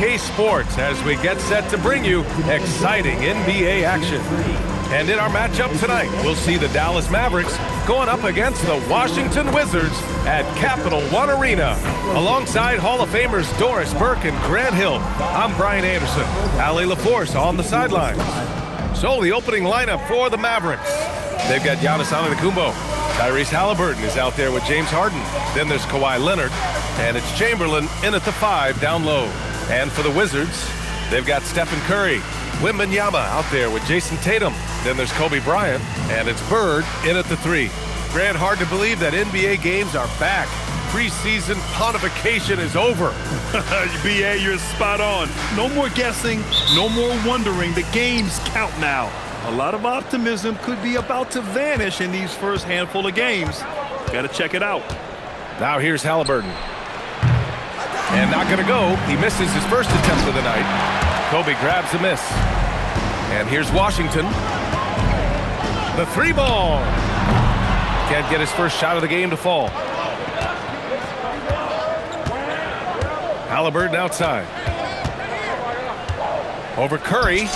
2K Sports as we get set to bring you exciting NBA action. And in our matchup tonight, we'll see the Dallas Mavericks going up against the Washington Wizards at Capital One Arena. Alongside Hall of Famers Doris Burke and Grant Hill, I'm Brian Anderson. Allie LaForce on the sidelines. So the opening lineup for the Mavericks. They've got Giannis Antetokounmpo. Tyrese Halliburton is out there with James Harden. Then there's Kawhi Leonard. And it's Chamberlain in at the 5 down low. And for the Wizards, they've got Stephen Curry. Wembanyama out there with Jason Tatum. Then there's Kobe Bryant. And it's Bird in at the 3. Grant, hard to believe that NBA games are back. Preseason pontification is over. BA, you're spot on. No more guessing, no more wondering. The games count now. A lot of optimism could be about to vanish in these first handful of games. Got to check it out. Now here's Halliburton. And not going to go. He misses his first attempt of the night. Kobe grabs the miss. And here's Washington. The 3 ball. Can't get his first shot of the game to fall. Halliburton outside. Over Curry.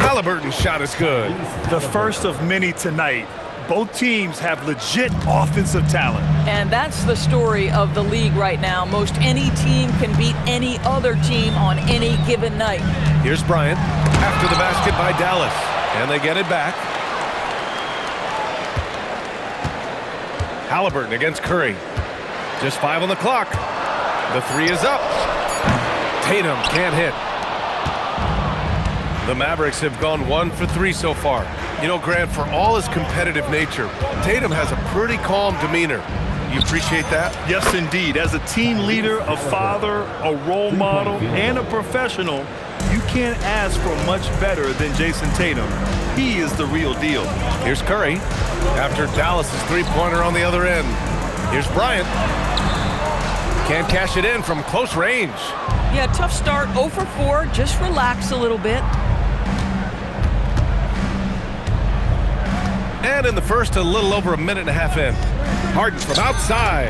Halliburton's shot is good. The first of many tonight. Both teams have legit offensive talent. And that's the story of the league right now. Most any team can beat any other team on any given night. Here's Bryant after the basket by Dallas. And they get it back. Halliburton against Curry. Just 5 on the clock. The 3 is up. Tatum can't hit. The Mavericks have gone 1 for 3 so far. You know, Grant, for all his competitive nature, Tatum has a pretty calm demeanor. You appreciate that? Yes, indeed. As a team leader, a father, a role model, and a professional, you can't ask for much better than Jason Tatum. He is the real deal. Here's Curry after Dallas's 3-pointer on the other end. Here's Bryant. Can't cash it in from close range. Yeah, tough start, 0 for 4. Just relax a little bit. And in the first, a little over a minute and a half in. Harden from outside.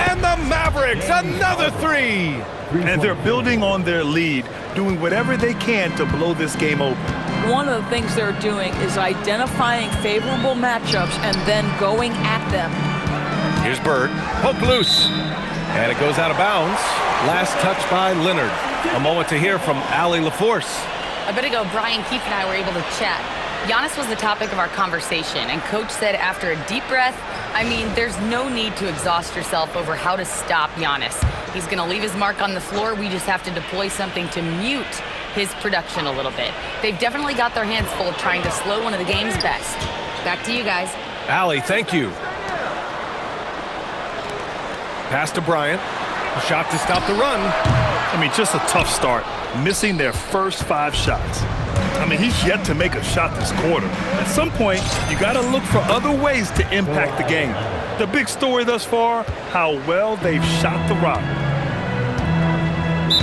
And the Mavericks, another 3. And they're building on their lead, doing whatever they can to blow this game open. One of the things they're doing is identifying favorable matchups and then going at them. Here's Bird. Poke loose. And it goes out of bounds. Last touch by Leonard. A moment to hear from Allie LaForce. A bit ago, Brian Keefe and I were able to chat. Giannis was the topic of our conversation, and Coach said after a deep breath, I mean, there's no need to exhaust yourself over how to stop Giannis. He's going to leave his mark on the floor. We just have to deploy something to mute his production a little bit. They've definitely got their hands full trying to slow one of the game's best. Back to you guys. Allie, thank you. Pass to Bryant. A shot to stop the run. I mean, just a tough start. Missing their first 5 shots. I mean, he's yet to make a shot this quarter. At some point, you got to look for other ways to impact the game. The big story thus far, how well they've shot the rock.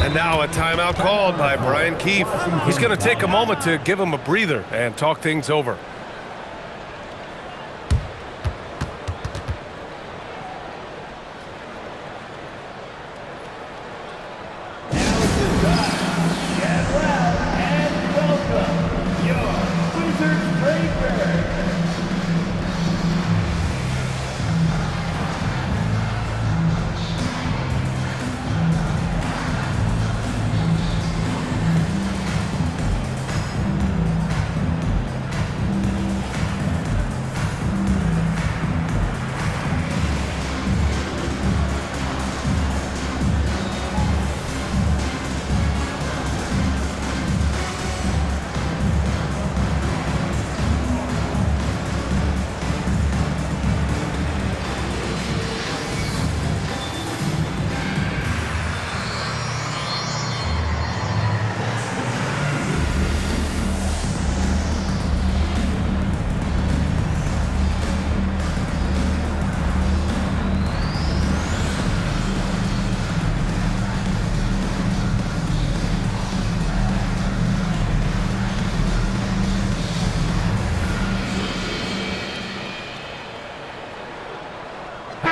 And now a timeout called by Brian Keefe. He's going to take a moment to give him a breather and talk things over.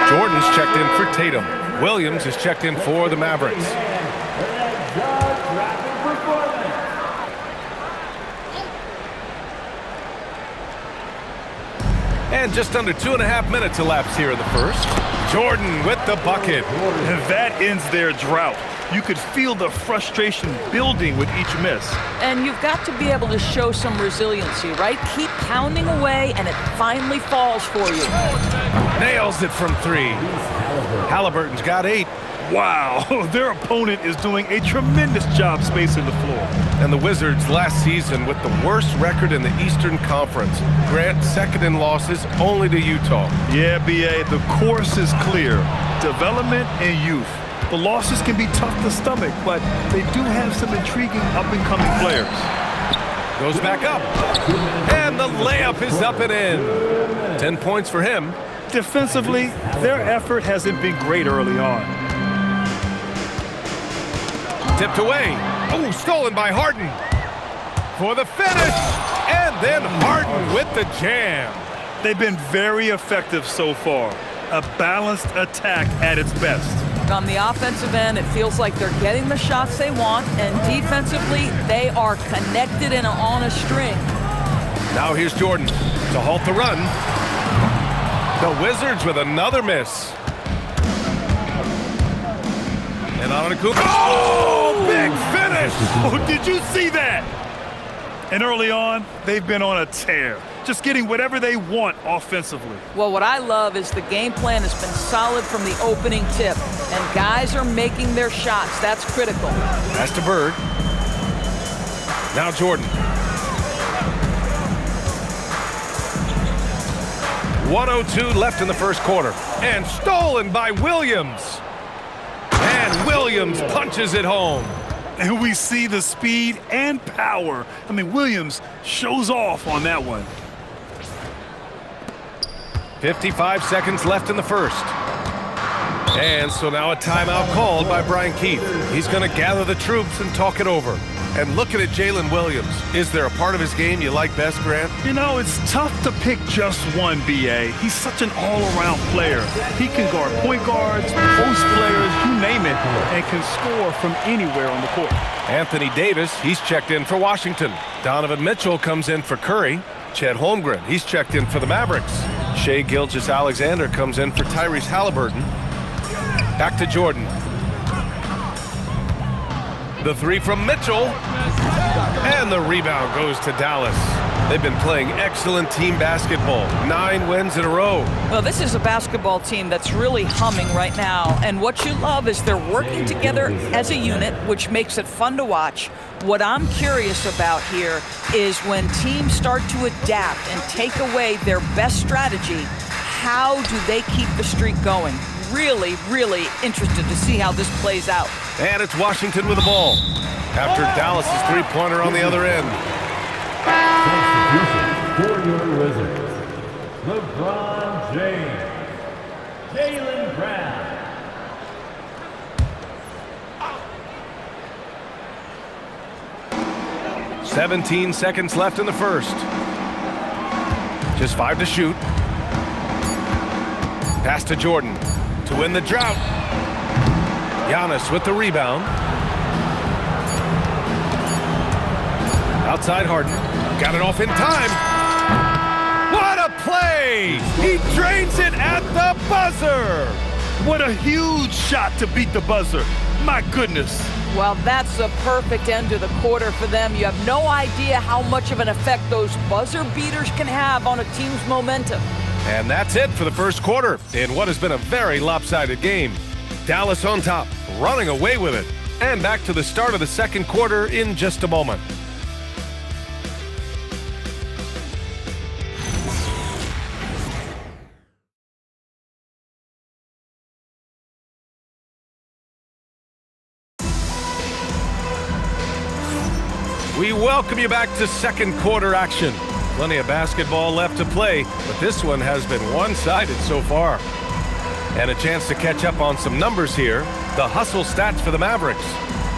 Jordan's checked in for Tatum. Williams is checked in for the Mavericks. And just under 2.5 minutes elapsed here in the first. Jordan with the bucket. And that ends their drought. You could feel the frustration building with each miss. And you've got to be able to show some resiliency, right? Keep pounding away, and it finally falls for you. Nails it from 3. Halliburton's got 8. Wow, their opponent is doing a tremendous job spacing the floor. And the Wizards last season with the worst record in the Eastern Conference. Grant second in losses only to Utah. Yeah, B.A., the course is clear. Development and youth. The losses can be tough to stomach, but they do have some intriguing up-and-coming players. Goes back up. And the layup is up and in. 10 points for him. Defensively, their effort hasn't been great early on. Tipped away. Oh, stolen by Harden. For the finish. And then Harden with the jam. They've been very effective so far. A balanced attack at its best. On the offensive end, it feels like they're getting the shots they want, and defensively, they are connected and on a string. Now here's Jordan to halt the run. The Wizards with another miss. And Antetokounmpo. Oh, big finish! Oh, did you see that? And early on, they've been on a tear, just getting whatever they want offensively. Well, what I love is the game plan has been solid from the opening tip, and guys are making their shots. That's critical. Pass to Bird. Now Jordan. 1:02 left in the first quarter. And stolen by Williams. And Williams punches it home. And we see the speed and power. I mean, Williams shows off on that one. 55 seconds left in the first. And so now a timeout called by Brian Keefe. He's going to gather the troops and talk it over. And looking at Jalen Williams, is there a part of his game you like best, Grant? You know, it's tough to pick just one, B.A. He's such an all-around player. He can guard point guards, post players, you name it, and can score from anywhere on the court. Anthony Davis, he's checked in for Washington. Donovan Mitchell comes in for Curry. Chet Holmgren, he's checked in for the Mavericks. Shai Gilgeous-Alexander comes in for Tyrese Halliburton. Back to Jordan. The 3 from Mitchell. And the rebound goes to Dallas. They've been playing excellent team basketball. 9 wins in a row. Well, this is a basketball team that's really humming right now. And what you love is they're working together as a unit, which makes it fun to watch. What I'm curious about here is when teams start to adapt and take away their best strategy, how do they keep the streak going? Really, really interested to see how this plays out. And it's Washington with the ball after Dallas' three-pointer on the other end. For your Wizards, LeBron James, Jaylen Brown. – 17 seconds left in the first. Just 5 to shoot. Pass to Jordan to win the drought. Giannis with the rebound. Outside Harden. Got it off in time. What a play! He drains it at the buzzer. What a huge shot to beat the buzzer. My goodness. Well, that's a perfect end to the quarter for them. You have no idea how much of an effect those buzzer beaters can have on a team's momentum. And that's it for the first quarter in what has been a very lopsided game. Dallas on top, running away with it. And back to the start of the second quarter in just a moment. We welcome you back to second quarter action. Plenty of basketball left to play, but this one has been one-sided so far. And a chance to catch up on some numbers here. The hustle stats for the Mavericks.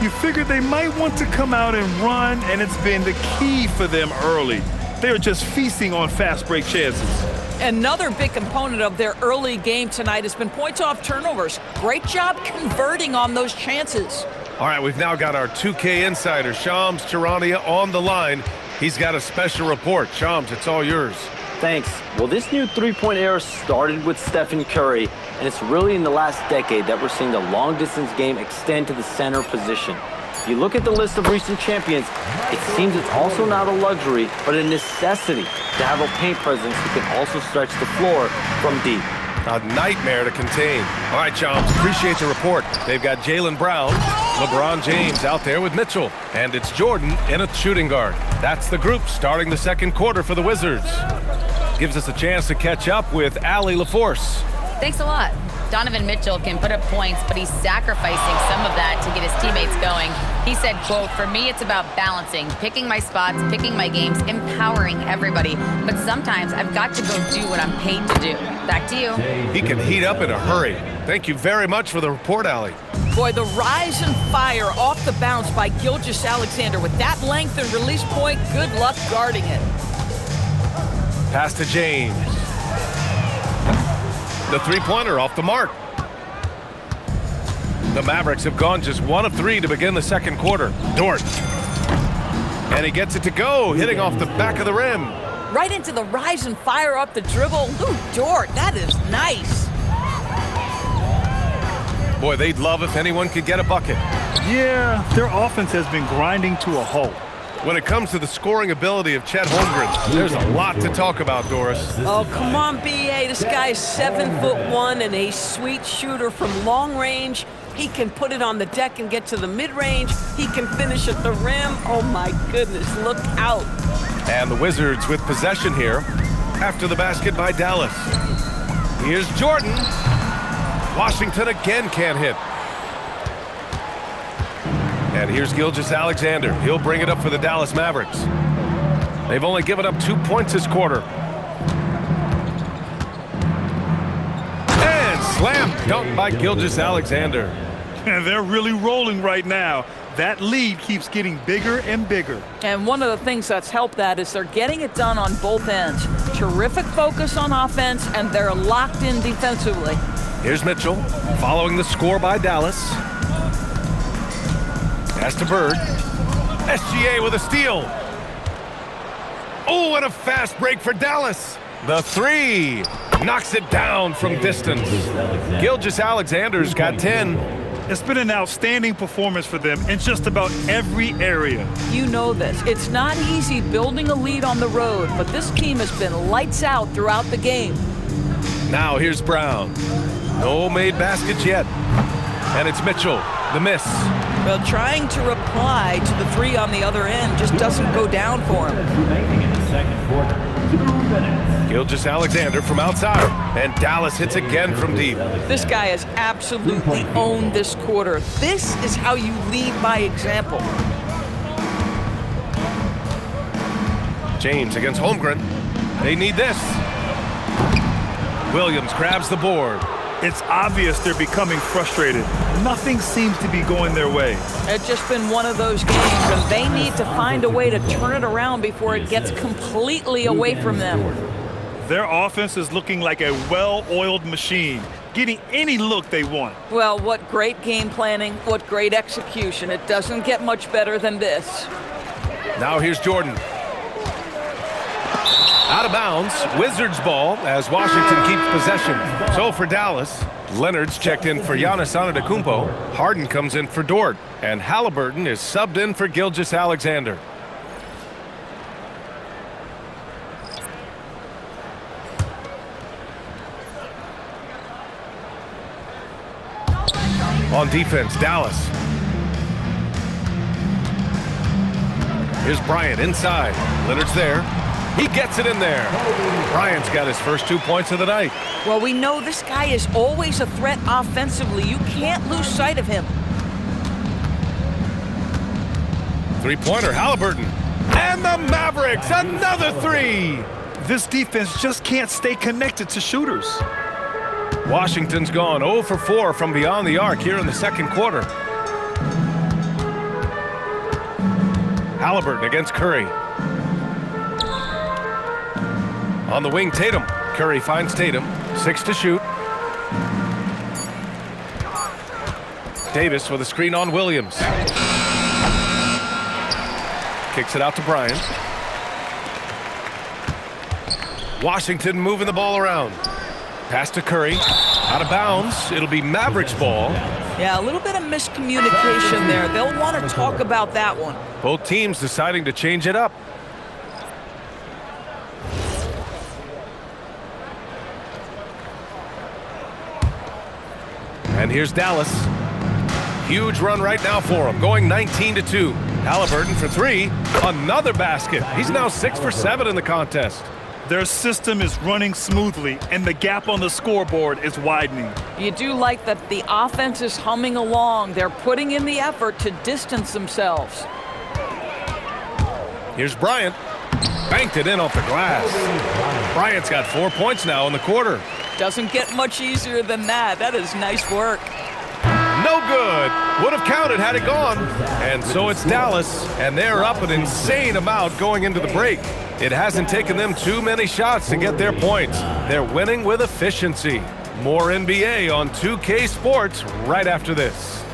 You figured they might want to come out and run, and it's been the key for them early. They're just feasting on fast break chances. Another big component of their early game tonight has been points off turnovers. Great job converting on those chances. All right, we've now got our 2K insider, Shams Charania, on the line. He's got a special report. Shams, it's all yours. Thanks. Well, this new three-point era started with Stephen Curry, and it's really in the last decade that we're seeing the long-distance game extend to the center position. If you look at the list of recent champions, it seems it's also not a luxury, but a necessity to have a paint presence who can also stretch the floor from deep. A nightmare to contain. All right, chums, appreciate the report. They've got Jaylen Brown, LeBron James out there with Mitchell, and it's Jordan in a shooting guard. That's the group starting the second quarter for the Wizards. Gives us a chance to catch up with Allie LaForce. Thanks a lot. Donovan Mitchell can put up points, but he's sacrificing some of that to get his teammates going. He said, quote, "For me, it's about balancing, picking my spots, picking my games, empowering everybody. But sometimes I've got to go do what I'm paid to do." Back to you. He can heat up in a hurry. Thank you very much for the report, Allie. Boy, the rise and fire off the bounce by Gilgeous-Alexander. With that length and release point, good luck guarding it. Pass to James. The three-pointer off the mark. The Mavericks have gone just 1 of 3 to begin the second quarter. Dort. And he gets it to go, hitting off the back of the rim. Right into the rise and fire up the dribble. Lou Dort, that is nice. Boy, they'd love if anyone could get a bucket. Yeah, their offense has been grinding to a halt. When it comes to the scoring ability of Chet Holmgren, there's a lot to talk about, Doris. Oh, come on, B.A. This guy is 7'1" and a sweet shooter from long range. He can put it on the deck and get to the mid-range. He can finish at the rim. Oh, my goodness, look out. And the Wizards with possession here after the basket by Dallas. Here's Jordan. Washington again can't hit. And here's Gilgeous-Alexander. He'll bring it up for the Dallas Mavericks. They've only given up 2 points this quarter. And slam dunk by Gilgeous-Alexander. And they're really rolling right now. That lead keeps getting bigger and bigger. And one of the things that's helped that is they're getting it done on both ends. Terrific focus on offense, and they're locked in defensively. Here's Mitchell, following the score by Dallas. Pass to Bird. SGA with a steal. Oh, and a fast break for Dallas. The three knocks it down from distance. Gilgeous-Alexander's got 10. It's been an outstanding performance for them in just about every area. You know this. It's not easy building a lead on the road, but this team has been lights out throughout the game. Now here's Brown. No made baskets yet. And it's Mitchell, the miss. Well, trying to reply to the three on the other end just doesn't go down for him. Remaining in the second quarter. 2 minutes. Gilgeous-Alexander from outside. And Dallas hits again from deep. This guy has absolutely owned this quarter. This is how you lead by example. James against Holmgren. They need this. Williams grabs the board. It's obvious they're becoming frustrated. Nothing seems to be going their way. It's just been one of those games, and they need to find a way to turn it around before it gets completely away from them. Their offense is looking like a well-oiled machine, getting any look they want. Well, what great game planning, what great execution. It doesn't get much better than this. Now here's Jordan. Out of bounds, Wizards ball as Washington keeps possession. So for Dallas, Leonard's checked in for Giannis Antetokounmpo. Harden comes in for Dort. And Halliburton is subbed in for Gilgeous-Alexander. On defense, Dallas. Here's Bryant inside. Leonard's there. He gets it in there. Bryant's got his first 2 points of the night. Well, we know this guy is always a threat offensively. You can't lose sight of him. Three-pointer, Halliburton. And the Mavericks, another three. This defense just can't stay connected to shooters. Washington's gone 0 for 4 from beyond the arc here in the second quarter. Halliburton against Curry. On the wing, Tatum. Curry finds Tatum. 6 to shoot. Davis with a screen on Williams. Kicks it out to Bryant. Washington moving the ball around. Pass to Curry. Out of bounds. It'll be Mavericks ball. Yeah, a little bit of miscommunication there. They'll want to talk about that one. Both teams deciding to change it up. And here's Dallas. Huge run right now for him, going 19-2. Halliburton for three. Another basket. He's now 6 for 7 in the contest. Their system is running smoothly, and the gap on the scoreboard is widening. You do like that the offense is humming along. They're putting in the effort to distance themselves. Here's Bryant. Banked it in off the glass. Bryant's got 4 points now in the quarter. Doesn't get much easier than that. That is nice work. No good. Would have counted had it gone. And so it's Dallas, and they're up an insane amount going into the break. It hasn't taken them too many shots to get their points. They're winning with efficiency. More NBA on 2K Sports right after this.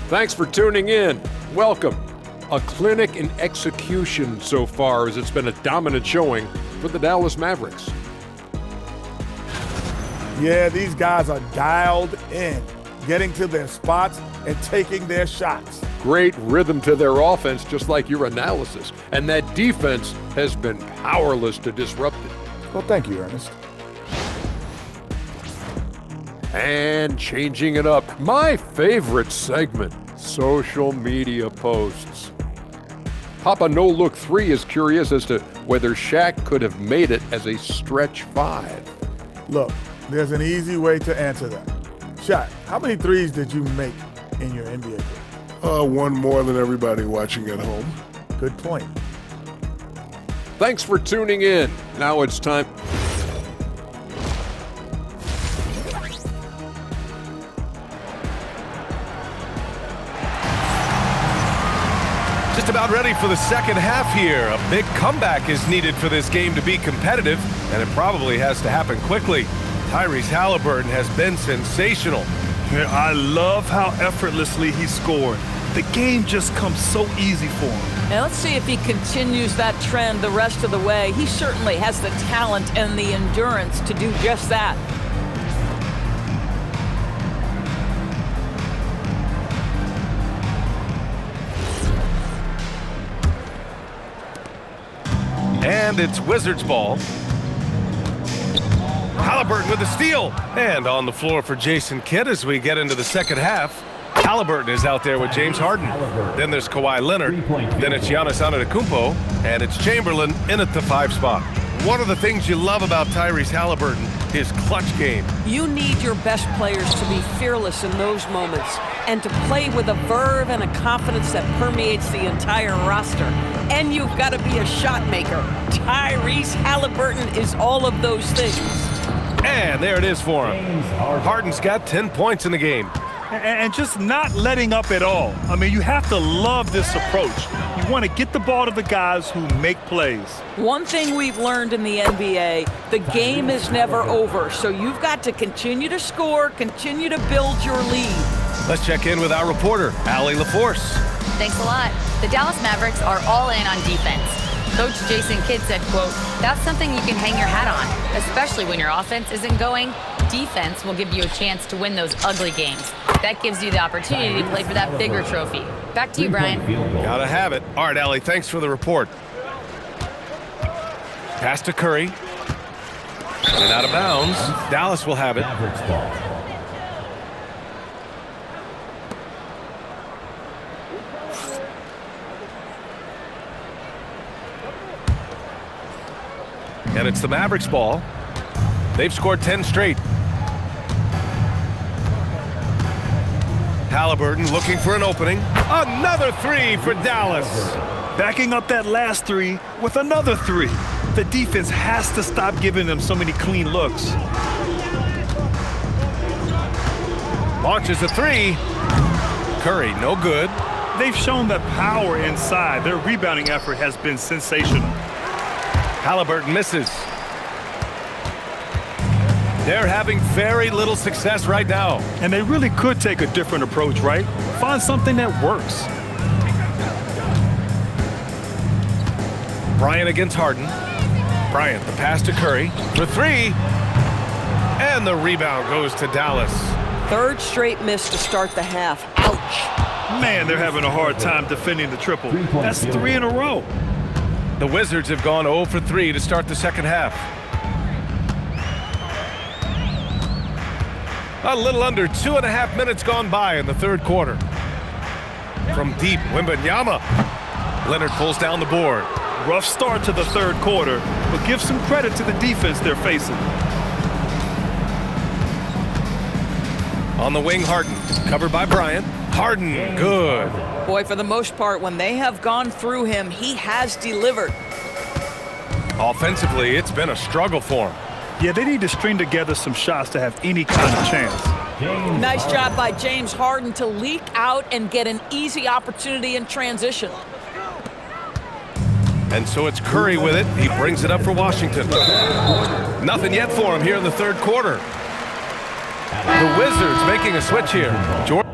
Thanks for tuning in. Welcome. A clinic in execution so far, as it's been a dominant showing for the Dallas Mavericks. Yeah, these guys are dialed in, getting to their spots and taking their shots. Great rhythm to their offense, just like your analysis. And that defense has been powerless to disrupt it. Well, thank you, Ernest. And changing it up, my favorite segment, social media posts. Papa No Look 3 is curious as to whether Shaq could have made it as a stretch 5. Look, there's an easy way to answer that. Shaq, how many threes did you make in your NBA career? One more than everybody watching at home. Good point. Thanks for tuning in. Now it's time. Just about ready for the second half here. A big comeback is needed for this game to be competitive, and it probably has to happen quickly. Tyrese Halliburton has been sensational. Yeah, I love how effortlessly he scored. The game just comes so easy for him. Now let's see if he continues that trend the rest of the way. He certainly has the talent and the endurance to do just that. And it's Wizards ball. Halliburton with the steal. And on the floor for Jason Kidd as we get into the second half. Halliburton is out there with James Harden. Then there's Kawhi Leonard. Then it's Giannis Antetokounmpo. And it's Chamberlain in at the 5 spot. One of the things you love about Tyrese Halliburton, his clutch game. You need your best players to be fearless in those moments and to play with a verve and a confidence that permeates the entire roster. And you've got to be a shot maker. Tyrese Halliburton is all of those things. And there it is for him. Harden's got 10 points in the game. And just not letting up at all. I mean, you have to love this approach. You want to get the ball to the guys who make plays. One thing we've learned in the NBA, the game is never over. So you've got to continue to score, continue to build your lead. Let's check in with our reporter, Allie LaForce. Thanks a lot. The Dallas Mavericks are all in on defense. Coach Jason Kidd said, quote, "That's something you can hang your hat on, especially when your offense isn't going. Defense will give you a chance to win those ugly games. That gives you the opportunity to play for that bigger trophy." Back to you, Brian. Gotta have it. All right, Allie, thanks for the report. Pass to Curry. And out of bounds. Dallas will have it. Mavericks ball. And it's the Mavericks ball. They've scored 10 straight. Halliburton looking for an opening. Another 3 for Dallas. Backing up that last 3 with another 3. The defense has to stop giving them so many clean looks. Launches a 3. Curry, no good. They've shown that power inside. Their rebounding effort has been sensational. Halliburton misses. They're having very little success right now. And they really could take a different approach, right? Find something that works. Bryant against Harden. Bryant, the pass to Curry for three. And the rebound goes to Dallas. Third straight miss to start the half. Ouch. Man, they're having a hard time defending the triple. That's 3 in a row. The Wizards have gone 0 for 3 to start the second half. A little under 2.5 minutes gone by in the third quarter. From deep, Wembanyama. Leonard pulls down the board. Rough start to the third quarter, but give some credit to the defense they're facing. On the wing, Harden. Covered by Bryant. Harden, good. Boy, for the most part, when they have gone through him, he has delivered. Offensively, it's been a struggle for him. Yeah, they need to string together some shots to have any kind of chance. Nice job by James Harden to leak out and get an easy opportunity in transition. And so it's Curry with it. He brings it up for Washington. Nothing yet for him here in the third quarter. The Wizards making a switch here. Jordan's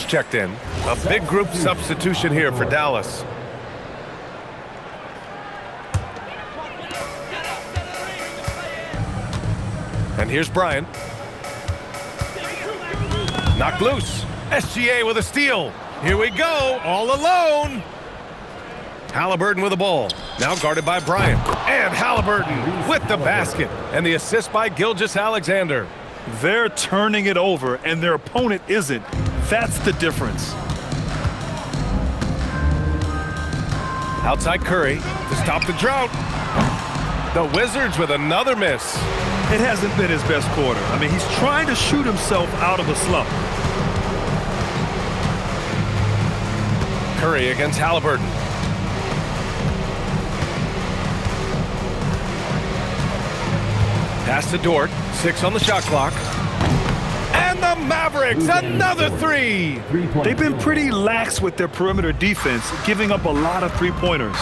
checked in. A big group substitution here for Dallas. And here's Bryant. Knocked loose. SGA with a steal. Here we go, all alone. Halliburton with the ball. Now guarded by Bryant. And Halliburton with the basket. And the assist by Gilgeous-Alexander. They're turning it over, and their opponent isn't. That's the difference. Outside Curry to stop the drought. The Wizards with another miss. It hasn't been his best quarter. I mean, he's trying to shoot himself out of a slump. Curry against Halliburton. Pass to Dort. 6 on the shot clock. And the Mavericks, another three. They've been pretty lax with their perimeter defense, giving up a lot of three-pointers.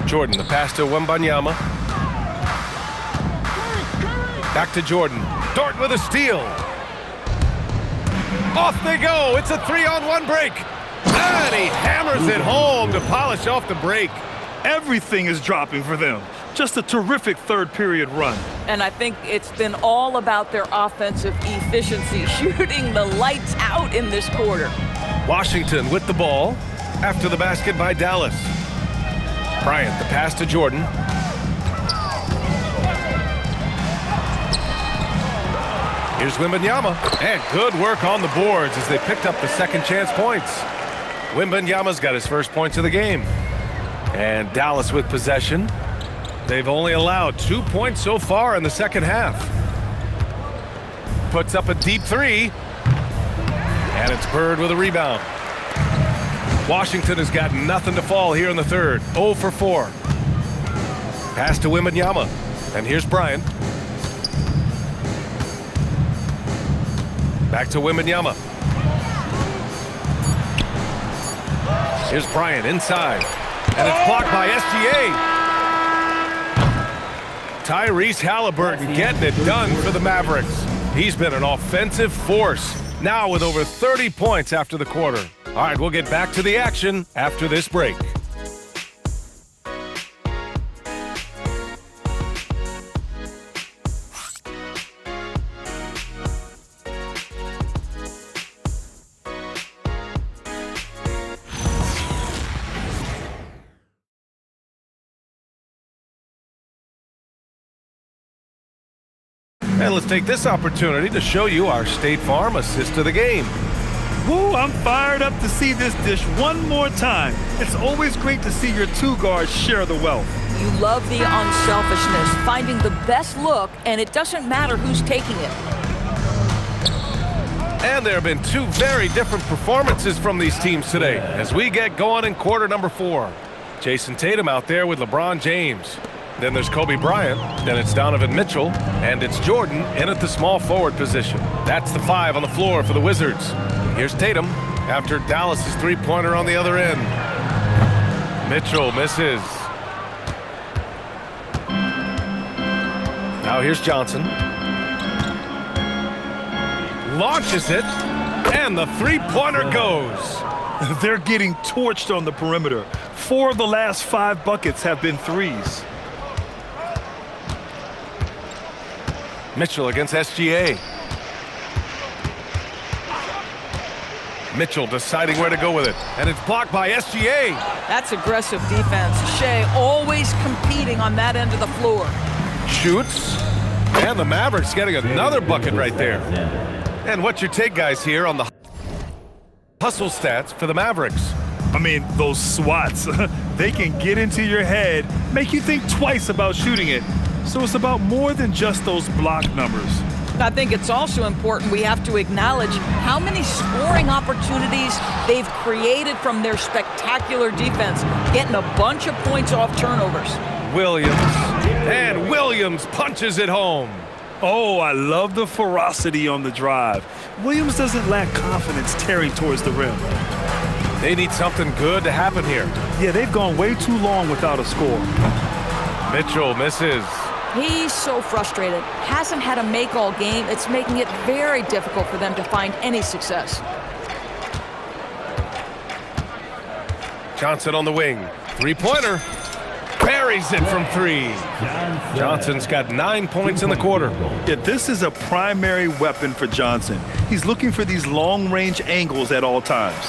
Jordan, the pass to Wembanyama. Back to Jordan. Dort with a steal. Off they go. It's a 3-on-1 break. And he hammers it home to polish off the break. Everything is dropping for them. Just a terrific third-period run. And I think it's been all about their offensive efficiency, shooting the lights out in this quarter. Washington with the ball after the basket by Dallas. Bryant, the pass to Jordan. Here's Wembanyama. And good work on the boards as they picked up the second chance points. Wembanyama's got his first points of the game. And Dallas with possession. They've only allowed 2 points so far in the second half. Puts up a deep three. And it's Bird with a rebound. Washington has got nothing to fall here in the third. 0 for 4. Pass to Wembanyama. And here's Bryant. Back to Wembanyama. Here's Bryant inside. And it's blocked by SGA. Tyrese Halliburton getting it done for the Mavericks. He's been an offensive force, now with over 30 points after the quarter. All right, we'll get back to the action after this break. And let's take this opportunity to show you our State Farm assist to the game. Woo, I'm fired up to see this dish one more time. It's always great to see your two guards share the wealth. You love the unselfishness, finding the best look, and it doesn't matter who's taking it. And there have been two very different performances from these teams today as we get going in quarter number 4. Jason Tatum out there with LeBron James. Then there's Kobe Bryant. Then it's Donovan Mitchell. And it's Jordan in at the small forward position. That's the 5 on the floor for the Wizards. Here's Tatum after Dallas's three-pointer on the other end. Mitchell misses. Now here's Johnson. Launches it. And the three-pointer goes. They're getting torched on the perimeter. 4 of the last 5 buckets have been threes. Mitchell against SGA. Mitchell deciding where to go with it. And it's blocked by SGA. That's aggressive defense. Shea always competing on that end of the floor. Shoots. And the Mavericks getting another bucket right there. And what's your take, guys, here on the hustle stats for the Mavericks? I mean, those swats, they can get into your head, make you think twice about shooting it. So it's about more than just those block numbers. I think it's also important we have to acknowledge how many scoring opportunities they've created from their spectacular defense, getting a bunch of points off turnovers. Williams. And Williams punches it home. Oh, I love the ferocity on the drive. Williams doesn't lack confidence tearing towards the rim. They need something good to happen here. Yeah, they've gone way too long without a score. Mitchell misses. He's so frustrated. Hasn't had a make all game. It's making it very difficult for them to find any success. Johnson on the wing. Three-pointer. Buries it from 3. Johnson's got 9 points in the quarter. Yeah, this is a primary weapon for Johnson. He's looking for these long-range angles at all times.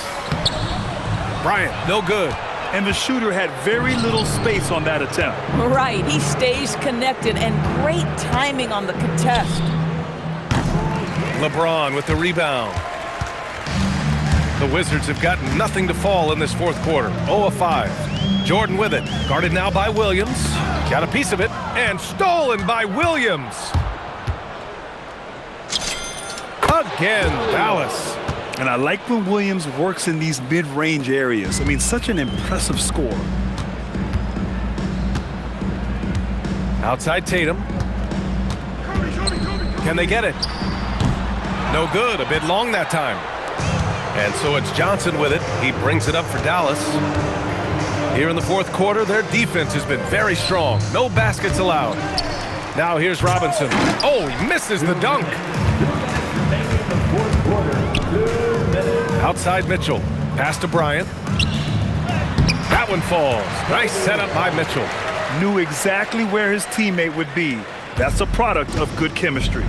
Bryant, no good. And the shooter had very little space on that attempt. Right, he stays connected and great timing on the contest. LeBron with the rebound. The Wizards have got nothing to fall in this fourth quarter. 0 of 5. Jordan with it. Guarded now by Williams. Got a piece of it. And stolen by Williams. Again, Dallas. And I like when Williams works in these mid-range areas. I mean, such an impressive score. Outside Tatum. Can they get it? No good. A bit long that time. And so it's Johnson with it. He brings it up for Dallas. Here in the fourth quarter, their defense has been very strong. No baskets allowed. Now here's Robinson. Oh, he misses the dunk. Outside Mitchell. Pass to Bryant. That one falls. Nice setup by Mitchell. Knew exactly where his teammate would be. That's a product of good chemistry.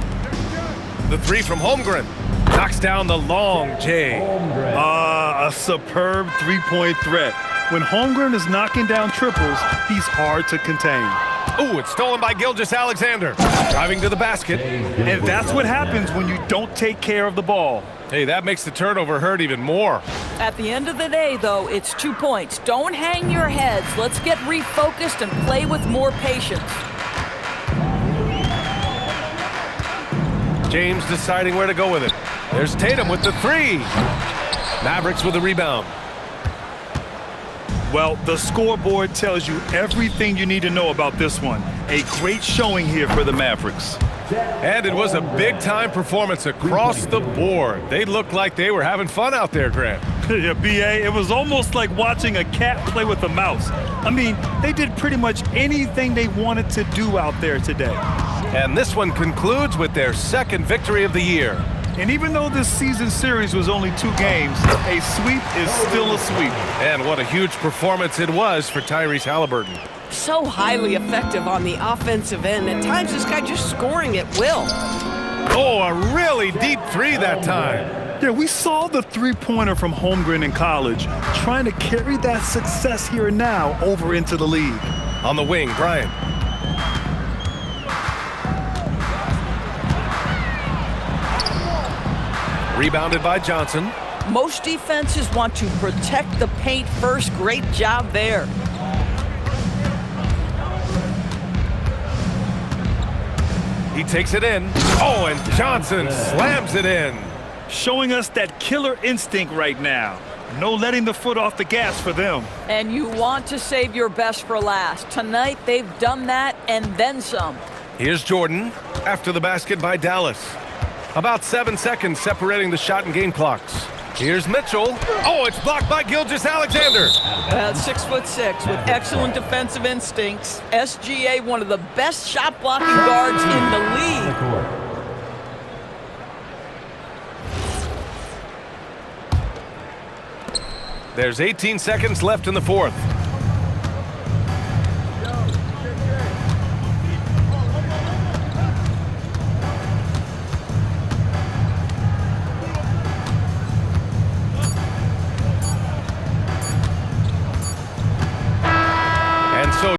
The 3 from Holmgren. Knocks down the long J. A superb three-point threat. When Holmgren is knocking down triples, he's hard to contain. Ooh, it's stolen by Gilgeous-Alexander. Driving to the basket. And that's what happens when you don't take care of the ball. Hey, that makes the turnover hurt even more. At the end of the day, though, it's 2 points. Don't hang your heads. Let's get refocused and play with more patience. James deciding where to go with it. There's Tatum with the 3. Mavericks with the rebound. Well, the scoreboard tells you everything you need to know about this one. A great showing here for the Mavericks. And it was a big-time performance across the board. They looked like they were having fun out there, Grant. Yeah, B.A., it was almost like watching a cat play with a mouse. I mean, they did pretty much anything they wanted to do out there today. And this one concludes with their second victory of the year. And even though this season series was only 2 games, a sweep is still a sweep. And what a huge performance it was for Tyrese Halliburton. So highly effective on the offensive end. At times, this guy just scoring at will. Oh, a really deep 3 that time. Yeah, we saw the three-pointer from Holmgren in college, trying to carry that success here and now over into the league. On the wing, Bryant. Rebounded by Johnson. Most defenses want to protect the paint first. Great job there. He takes it in. Oh, and Johnson slams it in. Showing us that killer instinct right now. No letting the foot off the gas for them. And you want to save your best for last. Tonight, they've done that and then some. Here's Jordan after the basket by Dallas. About 7 seconds separating the shot and game clocks. Here's Mitchell. Oh, it's blocked by Gilgeous-Alexander. At 6'6" with excellent defensive instincts, SGA, one of the best shot blocking guards in the league. There's 18 seconds left in the fourth.